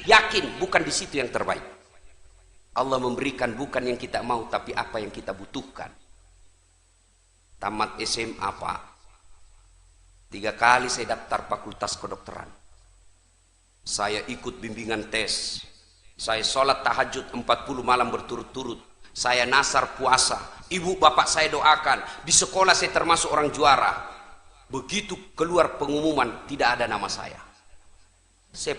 yakin bukan di situ yang terbaik. Allah memberikan bukan yang kita mau, tapi apa yang kita butuhkan. Tamat SMA Pak, 3 kali saya daftar fakultas kedokteran. Saya ikut bimbingan tes, saya sholat tahajud 40 malam berturut-turut, saya nasar puasa, ibu bapak saya doakan, di sekolah saya termasuk orang juara. Begitu keluar pengumuman tidak ada nama saya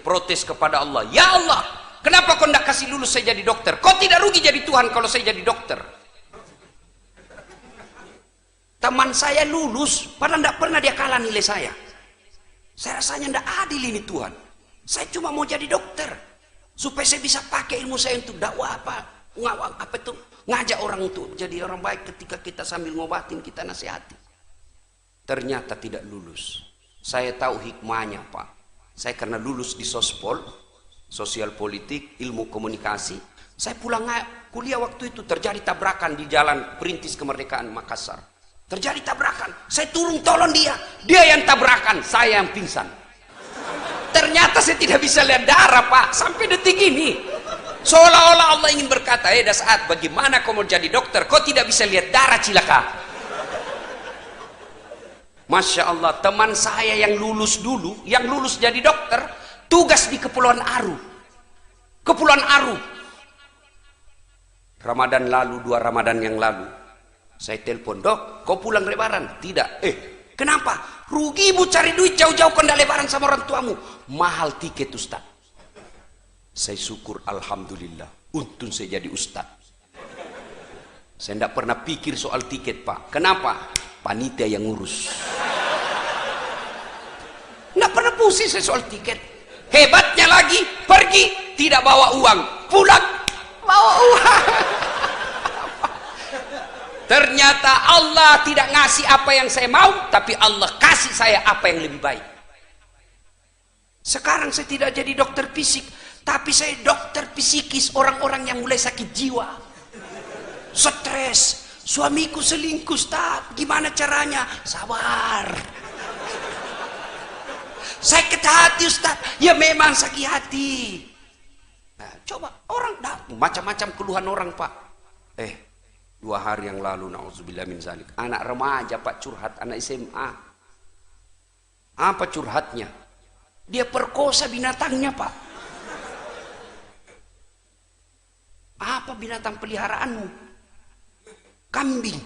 protes kepada Allah, ya Allah, kenapa kau tidak kasih lulus saya jadi dokter? Kau tidak rugi jadi Tuhan kalau saya jadi dokter? Teman saya lulus padahal tidak pernah dia kalah nilai saya. Saya rasanya tidak adil ini Tuhan. Saya cuma mau jadi dokter supaya saya bisa pakai ilmu saya untuk dakwah ngajak orang untuk jadi orang baik. Ketika kita sambil ngobatin, kita nasihati, ternyata tidak lulus. Saya tahu hikmahnya Pak. Saya karena lulus di sospol, sosial politik, ilmu komunikasi. Saya pulang kuliah waktu itu terjadi tabrakan di jalan Perintis Kemerdekaan Makassar. Terjadi tabrakan, saya turun tolong dia yang tabrakan, saya yang pingsan. Ternyata saya tidak bisa lihat darah Pak, sampai detik ini. Seolah-olah Allah ingin berkata, Dasaat, bagaimana kau mau jadi dokter, kau tidak bisa lihat darah, cilaka. Masya Allah, teman saya yang lulus dulu, yang lulus jadi dokter, tugas di Kepulauan Aru. Kepulauan Aru. Ramadan lalu, 2 Ramadan yang lalu, saya telepon, Dok, kau pulang lebaran? Tidak. Kenapa? Rugi ibu cari duit jauh-jauh kau tidak lebaran sama orang tuamu. Mahal tiket Ustaz. Saya syukur, Alhamdulillah, untung saya jadi Ustaz. Saya tidak pernah pikir soal tiket Pak. Kenapa? Panitia yang ngurus. Tidak pernah pusing saya soal tiket. Hebatnya lagi, pergi tidak bawa uang, pulang bawa uang. Ternyata Allah tidak ngasih apa yang saya mau, tapi Allah kasih saya apa yang lebih baik. Sekarang saya tidak jadi dokter fisik, tapi saya dokter psikis orang-orang yang mulai sakit jiwa, stres. Suamiku selingkuh Ustaz, gimana caranya? Sabar. Sakit hati Ustaz, ya memang sakit hati. Nah, coba orang macam-macam keluhan orang Pak. 2 hari yang lalu, na'udzubillah min zalik, anak remaja Pak curhat, anak SMA. Apa curhatnya? Dia perkosa binatangnya Pak. Apa binatang peliharaanmu? Kambing.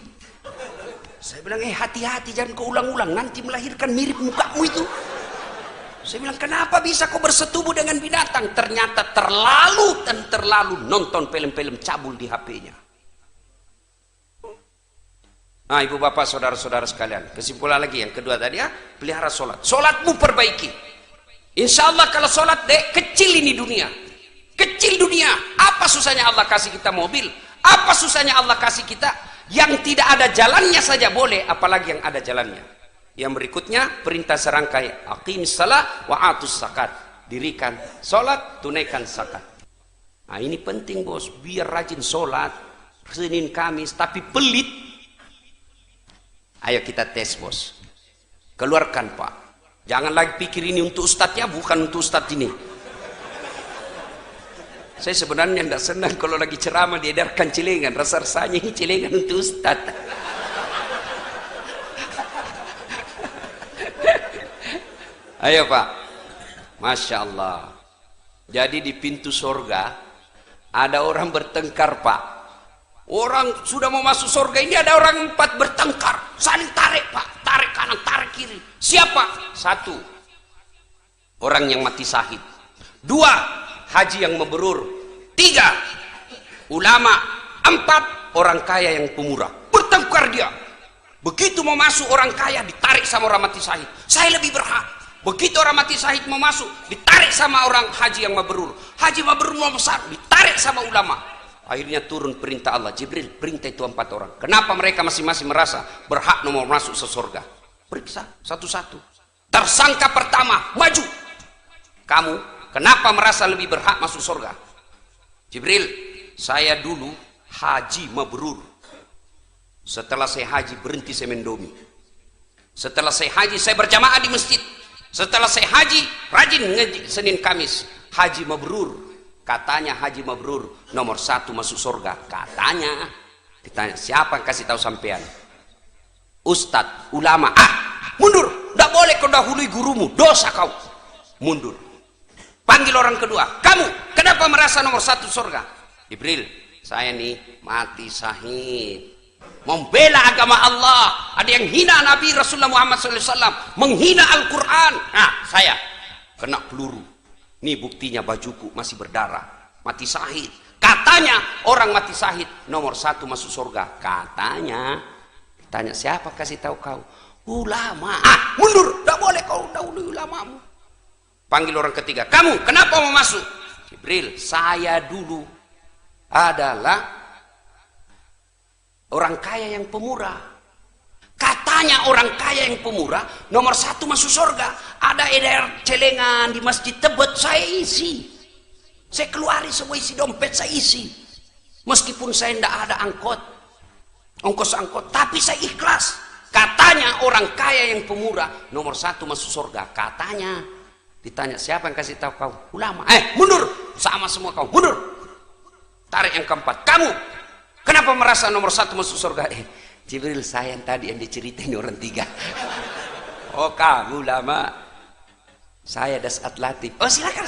Saya bilang, hati-hati, jangan kau ulang-ulang, nanti melahirkan mirip mukamu itu. Saya bilang, kenapa bisa kau bersetubuh dengan binatang? Ternyata terlalu nonton film-film cabul di HP-nya. Nah, ibu bapak, saudara-saudara sekalian, kesimpulan lagi yang kedua tadi, pelihara sholat. Sholatmu perbaiki. Insya Allah kalau sholat kecil ini dunia, kecil dunia. Apa susahnya Allah kasih kita mobil? Apa susahnya Allah kasih kita yang tidak ada jalannya saja boleh, apalagi yang ada jalannya. Yang berikutnya perintah serangkai, aqimis shalah wa atus zakat. Dirikan sholat, tunaikan zakat. Nah ini penting bos, biar rajin sholat Senin Kamis, tapi pelit. Ayo kita tes bos, keluarkan Pak. Jangan lagi pikir ini untuk ustadznya, bukan untuk ustadz ini. Saya sebenarnya tidak senang kalau lagi ceramah diedarkan celengan, rasa-rasanya ini celengan untuk ustadz. Ayo Pak, Masya Allah. Jadi di pintu surga ada orang bertengkar Pak. Orang sudah mau masuk surga ini ada orang 4 bertengkar, saling tarik Pak, tarik kanan, tarik kiri. Siapa? 1, orang yang mati syahid. 2, haji yang mabrur. 3, ulama. 4, orang kaya yang pemurah. Bertengkar dia. Begitu mau masuk orang kaya ditarik sama orang mati syahid. Saya lebih berhak. Begitu orang mati syahid mau masuk ditarik sama orang haji yang mabrur. Haji mabrur mau besar ditarik sama ulama. Akhirnya turun perintah Allah, Jibril perintah itu 4 orang. Kenapa mereka masing-masing merasa berhak nomor masuk ke surga? Periksa satu-satu. Tersangka pertama maju. Kamu kenapa merasa lebih berhak masuk surga? Jibril, saya dulu haji mabrur. Setelah saya haji berhenti saya mendomi. Setelah saya haji saya berjamaah di masjid. Setelah saya haji, rajin ngaji Senin Kamis, haji mabrur. Katanya haji mabrur nomor 1 masuk surga. Katanya. Ditanya, siapa yang kasih tahu sampean? Ustadz, ulama. Mundur. Tidak boleh kau dahului gurumu, dosa kau. Mundur. Panggil orang kedua. Kamu, kenapa merasa nomor 1 surga? Jibril, saya nih mati syahid. Membela agama Allah. Ada yang hina Nabi Rasulullah Muhammad SAW, menghina Al-Quran. Saya kena peluru. Ini buktinya, bajuku masih berdarah, mati syahid. Katanya orang mati syahid nomor 1 masuk surga. Katanya. Tanya, siapa kasih tahu kau? Ulama. Mundur, tidak boleh kau dahului ulamamu. Panggil orang ketiga. Kamu kenapa mau masuk? Jibril, saya dulu adalah orang kaya yang pemurah. Katanya orang kaya yang pemurah nomor 1 masuk surga. Ada edar celengan di Masjid Tebet, saya isi. Saya keluari semua isi dompet, saya isi. Meskipun saya tidak ada ongkos angkot, tapi saya ikhlas. Katanya orang kaya yang pemurah nomor 1 masuk surga. Katanya. Ditanya, siapa yang kasih tahu kau? Ulama. Mundur. Sama semua kau, mundur. Tarik yang keempat. Kamu kenapa merasa nomor 1 masuk surga? Jibril, saya yang tadi yang diceritain orang 3. Oh, kamu lama. Saya Dasat Latif. Oh, silakan.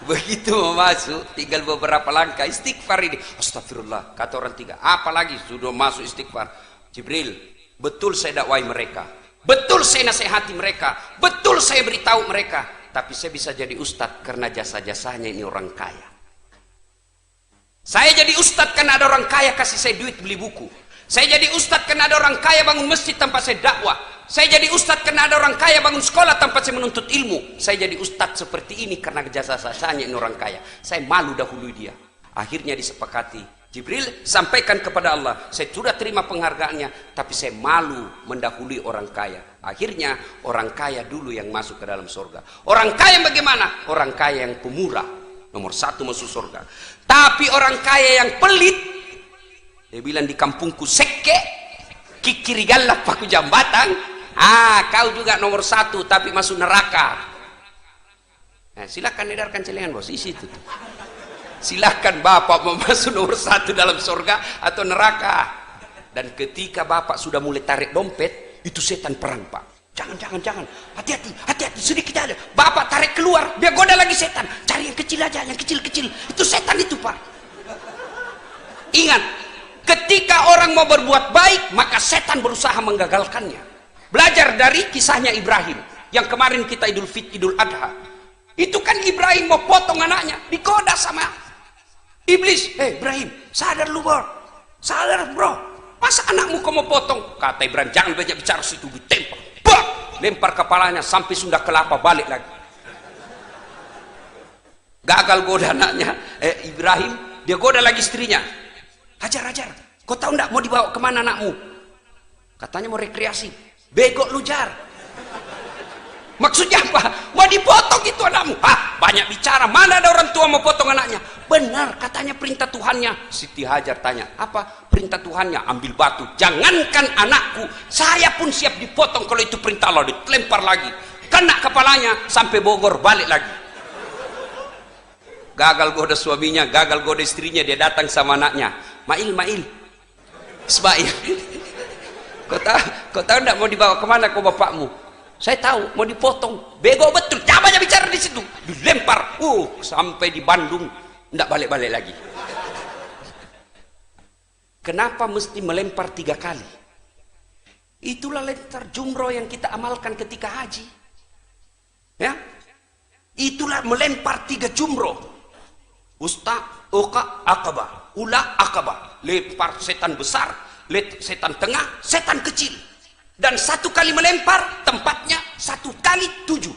Begitu mau masuk, tinggal beberapa langkah istighfar ini. Astagfirullah, kata orang 3. Apalagi sudah masuk istighfar. Jibril, betul saya dakwai mereka, betul saya nasihati mereka, betul saya beritahu mereka, tapi saya bisa jadi ustadz karena jasa-jasanya ini orang kaya. Saya jadi ustadz karena ada orang kaya kasih saya duit beli buku. Saya jadi ustadz karena ada orang kaya bangun masjid tanpa saya dakwah. Saya jadi ustadz karena ada orang kaya bangun sekolah tanpa saya menuntut ilmu. Saya jadi ustadz seperti ini karena jasa-jasanya ini orang kaya. Saya malu dahului dia. Akhirnya disepakati. Jibril sampaikan kepada Allah, saya sudah terima penghargaannya, tapi saya malu mendahului orang kaya. Akhirnya orang kaya dulu yang masuk ke dalam surga. Orang kaya bagaimana? Orang kaya yang pemurah, nomor 1 masuk surga. Tapi orang kaya yang pelit, dia bilang di kampungku seke, kikiri galap paku jambatan. Kau juga nomor 1 tapi masuk neraka. Silakan edarkan celengan bos, isi itu. Silakan bapak mau masuk nomor 1 dalam surga atau neraka. Dan ketika bapak sudah mulai tarik dompet, itu setan perang, pak. Jangan, hati-hati, sedikit aja. Bapak tarik keluar, dia goda lagi setan. Cari yang kecil aja, yang kecil-kecil. Itu setan itu, pak. Ingat, ketika orang mau berbuat baik, maka setan berusaha menggagalkannya. Belajar dari kisahnya Ibrahim yang kemarin kita Idul Adha. Itu kan Ibrahim mau potong anaknya, digoda sama iblis. Ibrahim, sadar lu bro, sadar bro, masa anakmu kau mau potong? Kata Ibrahim, jangan banyak bicara, situ ditembak. Lempar kepalanya sampai Sunda Kelapa, balik lagi. Gagal goda anaknya. Ibrahim, dia goda lagi istrinya. Hajar, kau tahu enggak mau dibawa kemana anakmu? Katanya mau rekreasi. Bego lu, Jar. Maksudnya apa? Mau dipotong itu anakmu. Banyak bicara, mana ada orang tua mau potong anaknya? Benar, katanya perintah Tuhannya. Siti Hajar tanya, apa perintah Tuhannya? Ambil batu. Jangankan anakku, saya pun siap dipotong kalau itu perintah Allah. Dilempar lagi, kena kepalanya sampai Bogor, balik lagi. Gagal goda suaminya, gagal goda istrinya. Dia datang sama anaknya, Mail Ismail, kau tahu enggak mau dibawa kemana kau bapakmu? Saya tahu, mau dipotong. Bego betul, jangan banyak bicara di situ. Dilempar, sampai di Bandung, enggak balik-balik lagi. Kenapa mesti melempar 3 kali? Itulah lempar jumroh yang kita amalkan ketika haji. Ya, itulah melempar 3 jumroh. Usta, uqa, akabah, ula, akabah. Lempar setan besar, setan tengah, setan kecil. Dan 1 kali melempar tempatnya 1 kali 7.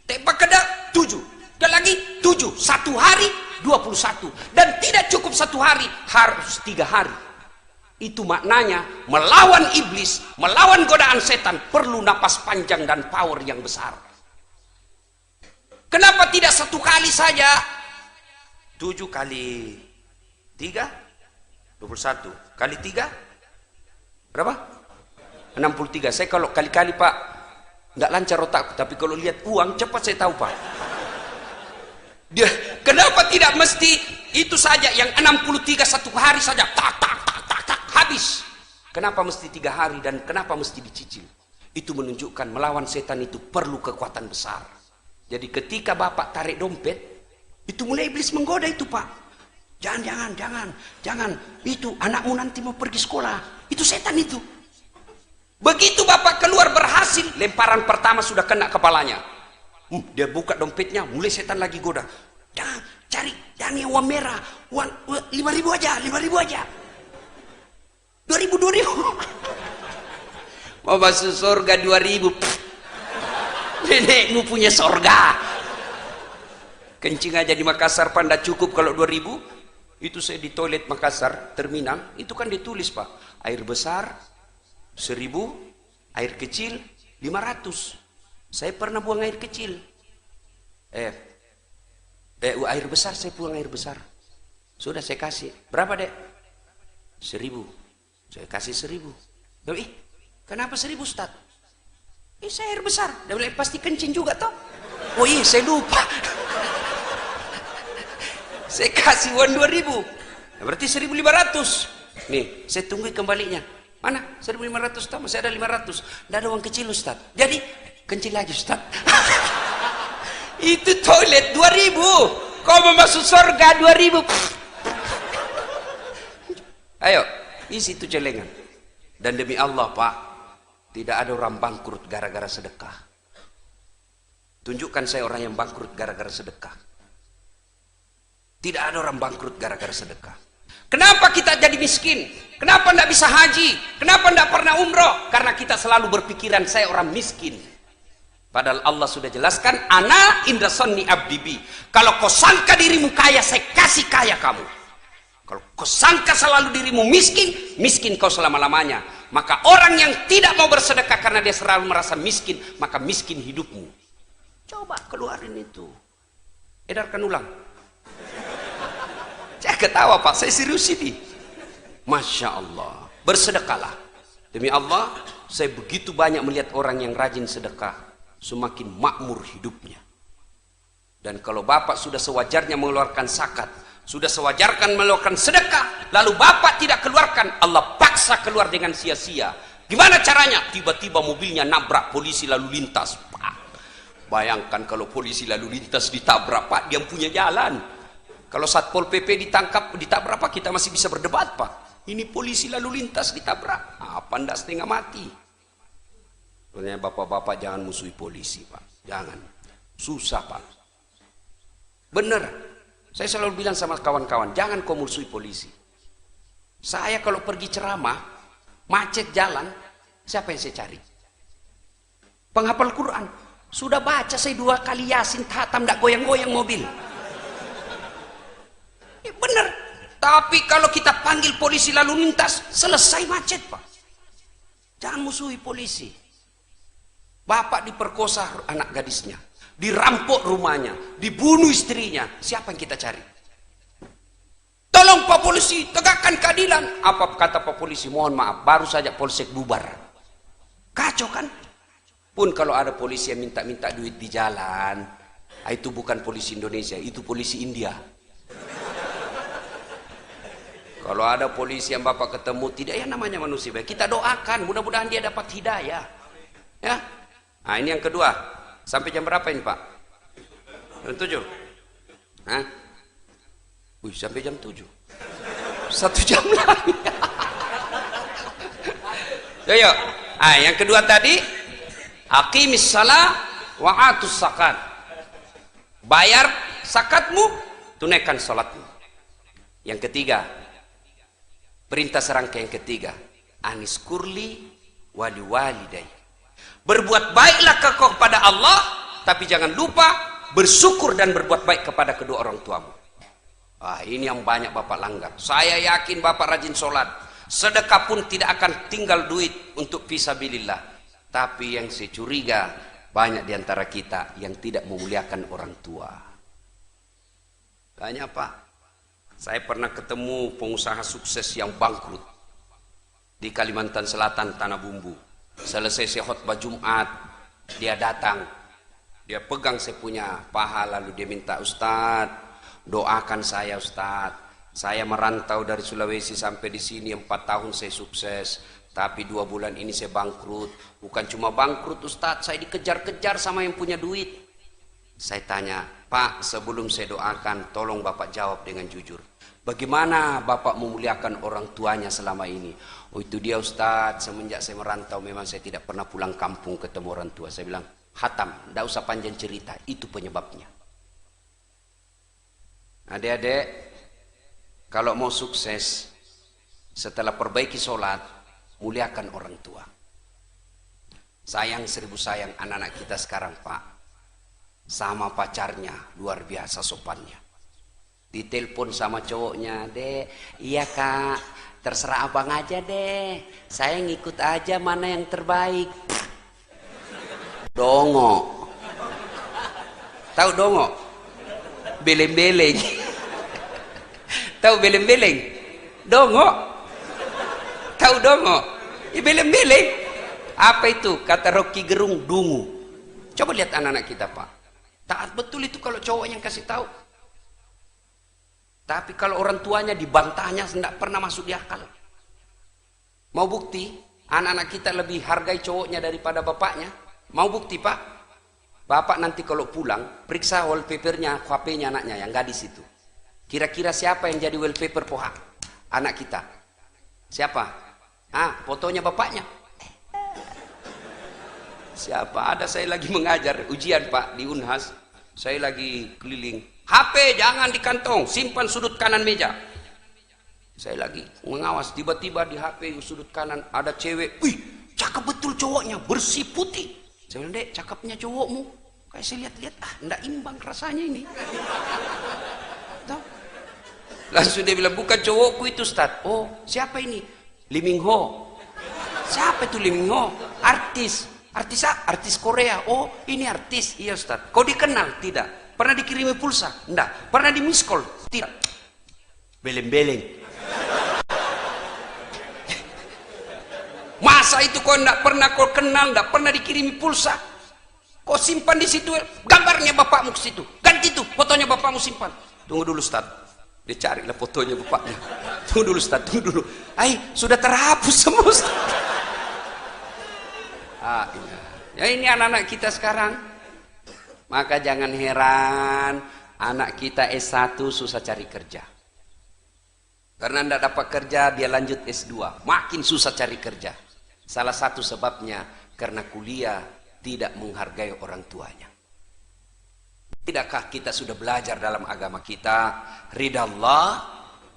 Tembak kedak 7. Dan lagi 7. 1 hari 21. Dan tidak cukup 1 hari, harus 3 hari. Itu maknanya melawan iblis, melawan godaan setan perlu napas panjang dan power yang besar. Kenapa tidak 1 kali saja? 7 kali 3 21 kali 3 berapa? 63. Saya kalau kali-kali pak Nggak lancar otakku, tapi kalau lihat uang cepat saya tahu Pak. Dia, kenapa tidak mesti itu saja yang 63 satu hari saja, tak tak tak tak tak habis? Kenapa mesti 3 hari dan kenapa mesti dicicil? Itu menunjukkan melawan setan itu perlu kekuatan besar. Jadi ketika Bapak tarik dompet, itu mulai iblis menggoda itu Pak. Jangan, itu anakmu nanti mau pergi sekolah, itu setan itu. Begitu Bapak keluar berhasil, lemparan pertama sudah kena kepalanya. Dia buka dompetnya, mulai setan lagi goda. Jangan, cari yang uang merah, uang 5.000 aja, 2.000. Mau masuk surga 2.000. Nenekmu punya surga. Kencing aja di Makassar Pak, cukup kalau 2.000. Itu saya di toilet Makassar terminal, itu kan ditulis Pak, air besar 1.000, air kecil 500. Saya pernah buang air kecil, air besar saya buang air besar. Sudah saya kasih, berapa Dek? 1.000. Saya kasih 1.000. Kenapa 1.000 Ustaz? Saya air besar. Dia bilang pasti kencing juga toh. Oh iya saya lupa. Saya kasih uang 2.000. Berarti 1.500. Nih, saya tunggu kembalinya. Mana? 1.500 toh, masih ada 500. Tidak ada uang kecil Ustaz. Jadi, kencing lagi Ustaz. Itu toilet 2.000. Kau mau masuk surga 2.000. Ayo, isi itu celengan. Dan demi Allah Pak, tidak ada orang bangkrut gara-gara sedekah. Tunjukkan saya orang yang bangkrut gara-gara sedekah. Tidak ada orang bangkrut gara-gara sedekah. Kenapa kita jadi miskin? Kenapa tidak bisa haji? Kenapa tidak pernah umroh? Karena kita selalu berpikiran saya orang miskin. Padahal Allah sudah jelaskan, ana inda sonni abdibi. Kalau kau sangka dirimu kaya, saya kasih kaya kamu. Kalau kau sangka selalu dirimu miskin, miskin kau selama-lamanya. Maka orang yang tidak mau bersedekah karena dia selalu merasa miskin, maka miskin hidupmu. Coba keluarin itu. Edarkan ulang. Saya ketawa Pak, saya serius ini. Masya Allah, bersedekahlah. Demi Allah, saya begitu banyak melihat orang yang rajin sedekah, semakin makmur hidupnya. Dan kalau Bapak sudah sewajarnya mengeluarkan zakat, sudah sewajarkan mengeluarkan sedekah, lalu Bapak tidak keluarkan, Allah paksa keluar dengan sia-sia. Gimana caranya? Tiba-tiba mobilnya nabrak polisi lalu lintas. Pak, bayangkan kalau polisi lalu lintas ditabrak Pak, dia punya jalan. Kalau Satpol PP ditabrak Pak, kita masih bisa berdebat Pak. Ini polisi lalu lintas ditabrak, apa ndak setengah mati. Sebenarnya bapak-bapak jangan musuhi polisi Pak, jangan. Susah Pak. Bener, saya selalu bilang sama kawan-kawan, jangan kau musuhi polisi. Saya kalau pergi ceramah, macet jalan, siapa yang saya cari? Penghafal Quran. Sudah baca saya 2 kali Yasin, khatam, ndak goyang-goyang mobil. Benar, tapi kalau kita panggil polisi lalu lintas, selesai macet Pak. Jangan musuhi polisi. Bapak diperkosa anak gadisnya, dirampok rumahnya, dibunuh istrinya, siapa yang kita cari? Tolong Pak Polisi, tegakkan keadilan. Apa kata Pak Polisi? Mohon maaf, baru saja Polsek bubar. Kacau kan? Pun kalau ada polisi yang minta-minta duit di jalan, itu bukan polisi Indonesia, itu polisi India. Kalau ada polisi yang Bapak ketemu, tidak, ya namanya manusia baik, kita doakan, mudah-mudahan dia dapat hidayah. Ya. Nah ini yang kedua. Sampai jam berapa ini Pak? Jam 7? Hah? Wih, sampai jam 7. 1 jam lagi. Ayo. Ah, yang kedua tadi, aqimis shalah wa atus zakat. Bayar zakatmu, tunaikan salatmu. Yang ketiga, perintah serangkaian ketiga, anis kurli wali walidai. Berbuat baiklah kepada Allah, tapi jangan lupa bersyukur dan berbuat baik kepada kedua orang tuamu. Ini yang banyak Bapak langgar. Saya yakin Bapak rajin sholat, sedekah pun tidak akan tinggal duit untuk fisabilillah. Tapi yang saya curiga, banyak diantara kita yang tidak memuliakan orang tua. Tanya Pak, saya pernah ketemu pengusaha sukses yang bangkrut di Kalimantan Selatan, Tanah Bumbu. Selesai saya khutbah Jumat, Dia datang, dia pegang saya punya paha, lalu dia minta, Ustadz, doakan saya Ustadz. Saya merantau dari Sulawesi sampai di sini 4 tahun saya sukses, tapi 2 bulan ini saya bangkrut. Bukan cuma bangkrut Ustadz, saya dikejar-kejar sama yang punya duit. Saya tanya, Pak, sebelum saya doakan, tolong Bapak jawab dengan jujur. Bagaimana Bapak memuliakan orang tuanya selama ini? Oh itu dia Ustadz, semenjak saya merantau memang saya tidak pernah pulang kampung ketemu orang tua. Saya bilang, hatam, tidak usah panjang cerita, itu penyebabnya. Adik-adik, kalau mau sukses, setelah perbaiki sholat, muliakan orang tua. Sayang 1000 sayang anak-anak kita sekarang Pak, sama pacarnya luar biasa sopannya. Ditelepon sama cowoknya, Dek, iya Kak, terserah abang aja deh, saya ngikut aja mana yang terbaik. Dongo. Tahu dongo? Beleng-beleng. Tahu beleng-beleng? Dongo. Tahu dongo? Beleng-beleng. Apa itu? Kata Rocky Gerung, dungu. Coba lihat anak-anak kita Pak. Taat betul itu kalau cowok yang kasih tahu. Tapi kalau orang tuanya dibantahnya tidak pernah masuk di akal. Mau bukti? Anak-anak kita lebih hargai cowoknya daripada bapaknya. Mau bukti Pak? Bapak nanti kalau pulang, periksa wallpapernya, HP-nya anaknya yang gadis itu. Kira-kira siapa yang jadi wallpaper poha? Anak kita. Siapa? Fotonya bapaknya. Siapa? Ada saya lagi mengajar ujian Pak di Unhas. Saya lagi keliling. HP jangan di kantong, simpan sudut kanan meja. Saya lagi mengawas, tiba-tiba di HP sudut kanan ada cewek. Wih, cakep betul cowoknya, bersih putih. Saya bilang, Dek, cakepnya cowokmu. Kayak saya lihat-lihat, enggak imbang rasanya ini. Tahu? Langsung dia bilang, bukan cowokku itu Ustaz. Oh, siapa ini? Lee Min Ho. Siapa itu Lee Min Ho? Artis. Artis Korea. Oh, ini artis. Iya Ustaz. Kau dikenal? Tidak. Pernah dikirimi pulsa? Enggak. Pernah di miss call? Tidak. Beleng-beleng. Masa itu kau enggak pernah kau kenal, enggak pernah dikirimi pulsa? Kau simpan di situ gambarnya bapakmu ke situ. Ganti tuh fotonya bapakmu simpan. Tunggu dulu Ustaz. Dia carilah fotonya bapaknya. Tunggu dulu Ustaz, tunggu dulu. Sudah terhapus semua Ustaz. Ya ini anak-anak kita sekarang. Maka jangan heran anak kita S1 susah cari kerja. Karena tidak dapat kerja dia lanjut S2, makin susah cari kerja. Salah satu sebabnya karena kuliah tidak menghargai orang tuanya. Tidakkah kita sudah belajar dalam agama kita, ridallah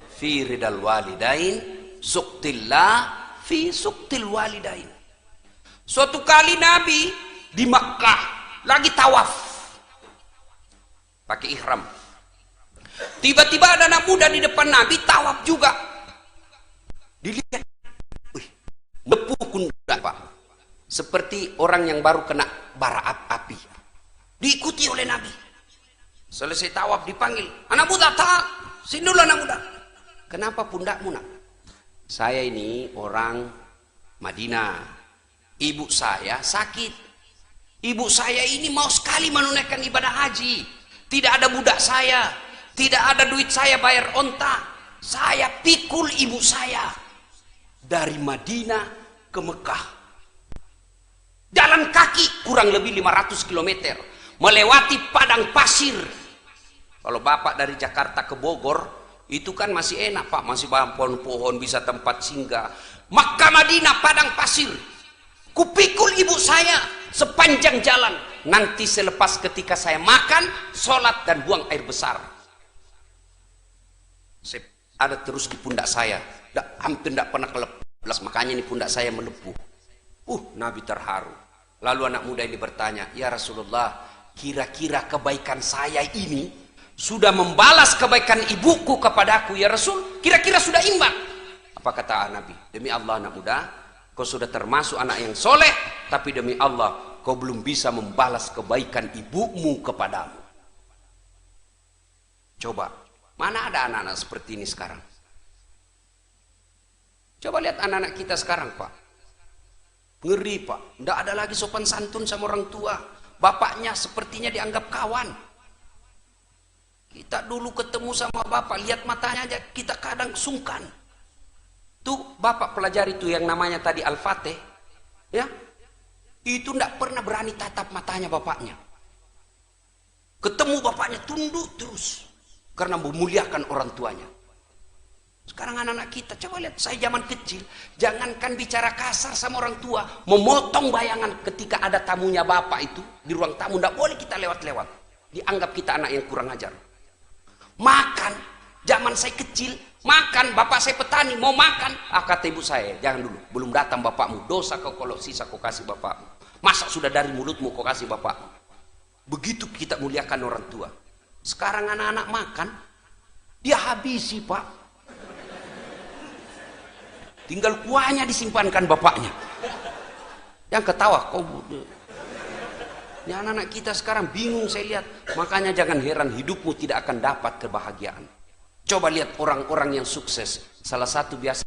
fi ridal walidain, suktillah fi suktil walidain. Suatu kali Nabi di Makkah lagi tawaf pakai ihram. Tiba-tiba ada anak muda di depan Nabi tawaf juga. Dilihat, melepuh kundak Pak, seperti orang yang baru kena bara api. Diikuti oleh Nabi. Selesai tawaf dipanggil, anak muda tak, sini dulu anak muda. Kenapa pundakmu nak? Saya ini orang Madinah. Ibu saya sakit. Ibu saya ini mau sekali menunaikan ibadah haji. Tidak ada budak saya, tidak ada duit saya bayar onta. Saya pikul ibu saya dari Madinah ke Mekah. Jalan kaki kurang lebih 500 km, melewati padang pasir. Kalau Bapak dari Jakarta ke Bogor, itu kan masih enak Pak, masih banyak pohon-pohon, bisa tempat singgah. Makkah Madinah padang pasir. Kupikul ibu saya sepanjang jalan. Nanti selepas ketika saya makan, sholat dan buang air besar, saya ada terus di pundak saya. Hampir tidak pernah kelepas, makanya ini pundak saya melepuh. Nabi terharu. Lalu anak muda ini bertanya, ya Rasulullah, kira-kira kebaikan saya ini sudah membalas kebaikan ibuku kepadaku ya Rasul? Kira-kira sudah imbang? Apa kata Nabi? Demi Allah anak muda, kau sudah termasuk anak yang soleh, tapi demi Allah kau belum bisa membalas kebaikan ibumu kepadamu. Coba, mana ada anak-anak seperti ini sekarang? Coba lihat anak-anak kita sekarang Pak. Ngeri Pak, tidak ada lagi sopan santun sama orang tua. Bapaknya sepertinya dianggap kawan. Kita dulu ketemu sama bapak, lihat matanya aja kita kadang sungkan. Tuh bapak pelajari tuh yang namanya tadi Al-Fatih, ya, itu tidak pernah berani tatap matanya bapaknya. Ketemu bapaknya tunduk terus karena memuliakan orang tuanya. Sekarang anak-anak kita, coba lihat, saya zaman kecil, jangankan bicara kasar sama orang tua, memotong bayangan ketika ada tamunya bapak itu, di ruang tamu, tidak boleh kita lewat-lewat. Dianggap kita anak yang kurang ajar. Makan, zaman saya kecil, makan, bapak saya petani, mau makan, kata ibu saya, jangan dulu, belum datang bapakmu, dosa kau kalau sisa kau kasih bapakmu. Masa sudah dari mulutmu kau kasih bapakmu. Begitu kita muliakan orang tua. Sekarang anak-anak makan, dia habisi Pak. Tinggal kuahnya disimpankan bapaknya. Yang ketawa, kau ini anak-anak kita sekarang bingung saya lihat. Makanya jangan heran hidupmu tidak akan dapat kebahagiaan. Coba lihat orang-orang yang sukses. Salah satu biasa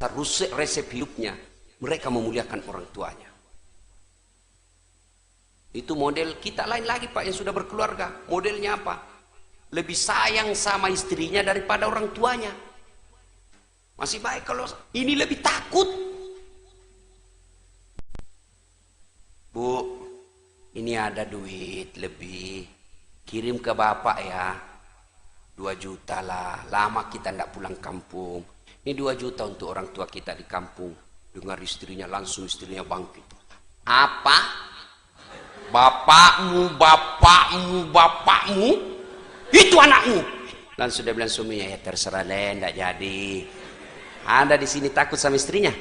resep hidupnya, mereka memuliakan orang tuanya. Itu model kita. Lain lagi Pak yang sudah berkeluarga. Modelnya apa? Lebih sayang sama istrinya daripada orang tuanya. Masih baik kalau ini lebih takut. Bu, ini ada duit lebih, kirim ke bapak ya, 2 juta lah. Lama kita tidak pulang kampung. Ini 2 juta untuk orang tua kita di kampung. Dengar istrinya, langsung istrinya bangkit. Apa? Bapakmu, bapakmu, bapakmu? Itu anakmu. Langsung dia bilang suaminya, ya terserah deh, tidak jadi. Ada di sini takut sama istrinya?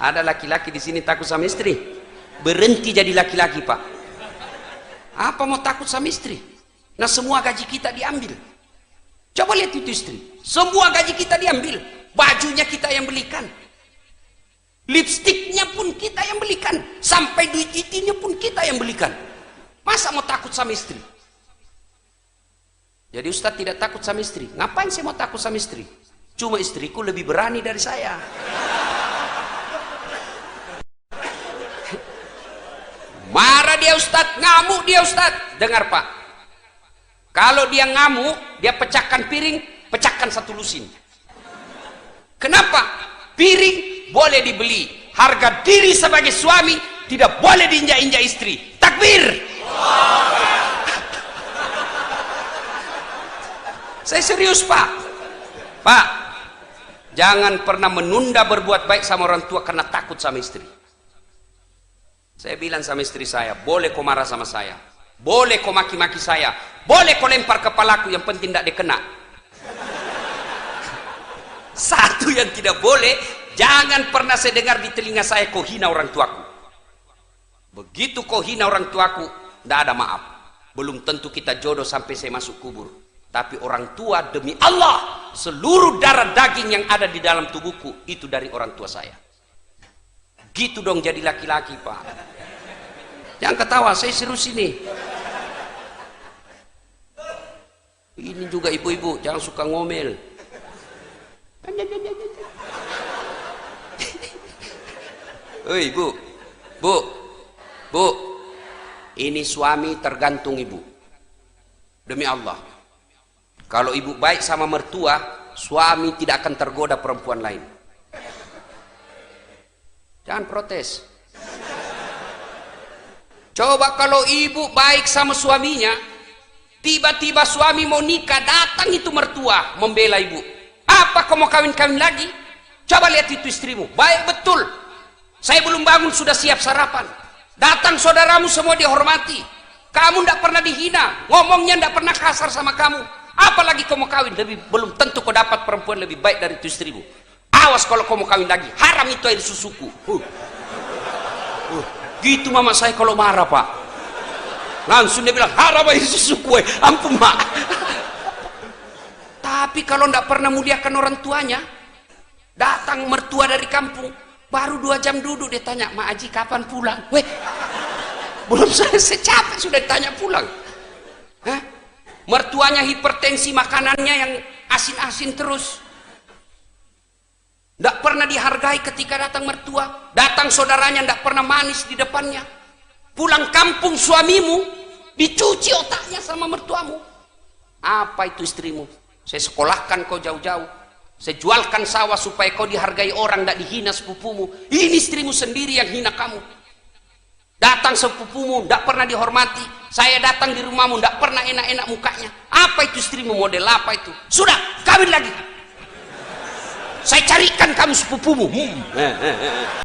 Ada laki-laki di sini takut sama istri? Berhenti jadi laki-laki Pak. Apa mau takut sama istri? Nah semua gaji kita diambil. Coba lihat itu istri. Semua gaji kita diambil. Bajunya kita yang belikan. Lipstiknya pun kita yang belikan. Sampai duit itinya pun kita yang belikan. Masa mau takut sama istri? Jadi Ustadz tidak takut sama istri. Ngapain saya mau takut sama istri? Cuma istriku lebih berani dari saya. Marah dia Ustadz, ngamuk dia Ustadz. Dengar Pak, kalau dia ngamuk, dia pecahkan piring, pecahkan 1 lusin. Kenapa? Piring boleh dibeli, harga diri sebagai suami tidak boleh diinjak-injak istri. Takbir. Saya serius Pak. Pak, jangan pernah menunda berbuat baik sama orang tua karena takut sama istri. Saya bilang sama istri saya, boleh kau marah sama saya, boleh kau maki-maki saya, boleh kau lempar kepalaku, yang penting tidak dikena. Satu yang tidak boleh, jangan pernah saya dengar di telinga saya kau hina orang tuaku. Begitu kau hina orang tuaku, tidak ada maaf. Belum tentu kita jodoh sampai saya masuk kubur. Tapi orang tua demi Allah, seluruh darah daging yang ada di dalam tubuhku itu dari orang tua saya. Gitu dong jadi laki-laki Pak. Jangan ketawa, saya serius ini. Ini juga ibu-ibu, jangan suka ngomel. Hei bu, bu, bu, ini suami tergantung ibu. Demi Allah, kalau ibu baik sama mertua, suami tidak akan tergoda perempuan lain. Jangan protes. Coba kalau ibu baik sama suaminya, tiba-tiba suami mau nikah, datang itu mertua membela ibu. Apa kau mau kawin-kawin lagi? Coba lihat itu istrimu, baik betul. Saya belum bangun sudah siap sarapan. Datang saudaramu semua dihormati. Kamu tidak pernah dihina, ngomongnya tidak pernah kasar sama kamu. Apalagi kau mau kawin, belum tentu kau dapat perempuan lebih baik dari itu istrimu. Awas kalau kau mau kawin lagi, haram itu air susuku. Gitu mama saya kalau marah Pak. Langsung dia bilang, haram air susuku. Ampun mak. Tapi kalau tidak pernah muliakan orang tuanya, datang mertua dari kampung, baru 2 jam duduk dia tanya, Mak Haji kapan pulang? Weh, belum saya capek sudah ditanya pulang. Hah? Mertuanya hipertensi, makanannya yang asin-asin terus. Tidak pernah dihargai ketika datang mertua. Datang saudaranya tidak pernah manis di depannya. Pulang kampung suamimu dicuci otaknya sama mertuamu. Apa itu istrimu? Saya sekolahkan kau jauh-jauh. Saya jualkan sawah supaya kau dihargai orang, tidak dihina sepupumu. Ini istrimu sendiri yang hina kamu. Datang sepupumu tidak pernah dihormati. Saya datang di rumahmu tidak pernah enak-enak mukanya. Apa itu istrimu? Model apa itu? Sudah, kawin lagi. Saya carikan kamu sepupumu.